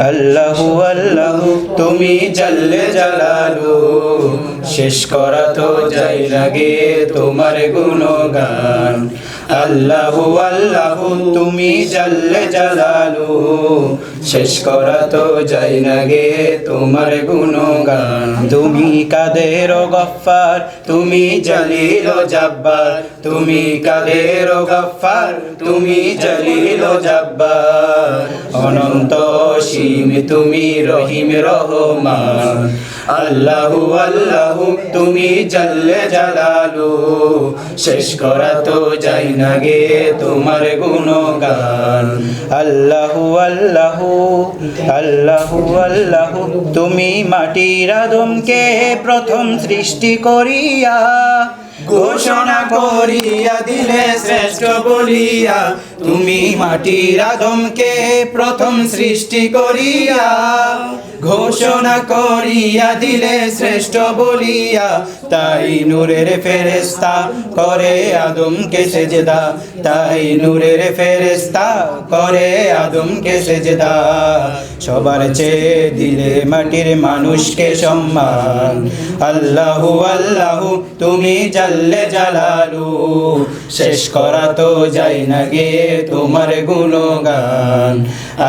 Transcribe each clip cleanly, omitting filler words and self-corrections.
আল্লাহু আল্লাহু তুমি জাল্লে জালালু, শেষ করা তো যায় না গে তোমার গুণগান। আল্লাহু আল্লাহু তুমি জাল্লে জালালু, শেষ করা তো যায় না গে তোমার গুণগান। তুমি কাদের গফফার, তুমি জলিল জব্বার, তুমি কাদের গফফার, তুমি জলিল জব্বার। অনন্ত অসীম তুমি রহিম রহমান। আল্লাহু আল্লাহু তুমি জাল্লে জালালু, শেষ করা তো যায় না গে তোমার গুণগান। আল্লাহু আল্লাহু আল্লাহু আল্লাহু তুমি মাটির আদমকে প্রথম সৃষ্টি করিয়া ঘোষণা করিয়া দিলে শ্রেষ্ঠ বলিয়া। তুমি মাটির আদমকে প্রথম সৃষ্টি করিয়া ঘোষণা করিয়া দিলে শ্রেষ্ঠ বলিয়া। তাই নূরের ফেরেশতা করে আদমকে সেজদা, তাই নূরের ফেরেশতা করে আদমকে সেজদা। সবার চেয়ে দিলে মাটির মানুষকে সম্মান। আল্লাহু আল্লাহু তুমি জাল্লে জালালু, শেষ করা তো যায় না গে তোমার গুণগান।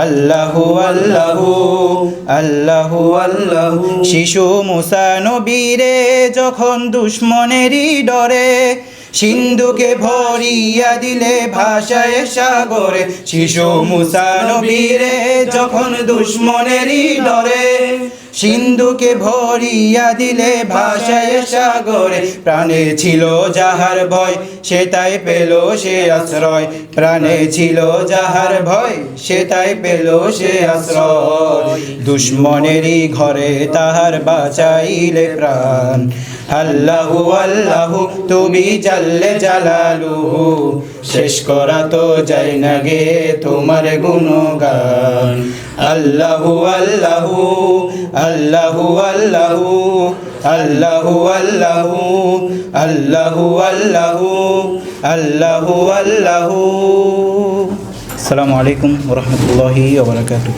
আল্লাহু আল্লাহু আল্লাহু আল্লাহু শিশু মুসা নবীরে যখন দুশ্মনেরই ডরে সিন্ধুকে ভরিয়া দিলে ভাষায় সাগরে। শিশু মুসা নবীরে যখন দুশ্মনেরই ডরে সিন্ধুকে ভরিয়া দিলে ভাষায় সাগরে। প্রাণে ছিল যাহার ভয় সে তাই পেল সে আশ্রয়, প্রাণে ছিল যাহার ভয় সে তাই পেল সে আশ্রয়। দুশ্মনেরই ঘরে তাহার বাঁচাইলে প্রাণ। আল্লাহু আল্লাহু তুমি জাল্লে জালালু, শেষ করা তো যায় না গে তোমার গুণগান। আল্লাহু আল্লাহু আল্লাহু আল্লাহু আল্লাহু আল্লাহু আল্লাহু আল্লাহু আল্লাহু আল্লাহু। আসসালামু আলাইকুম ওয়া রাহমাতুল্লাহি ওয়া বারাকাতুহু।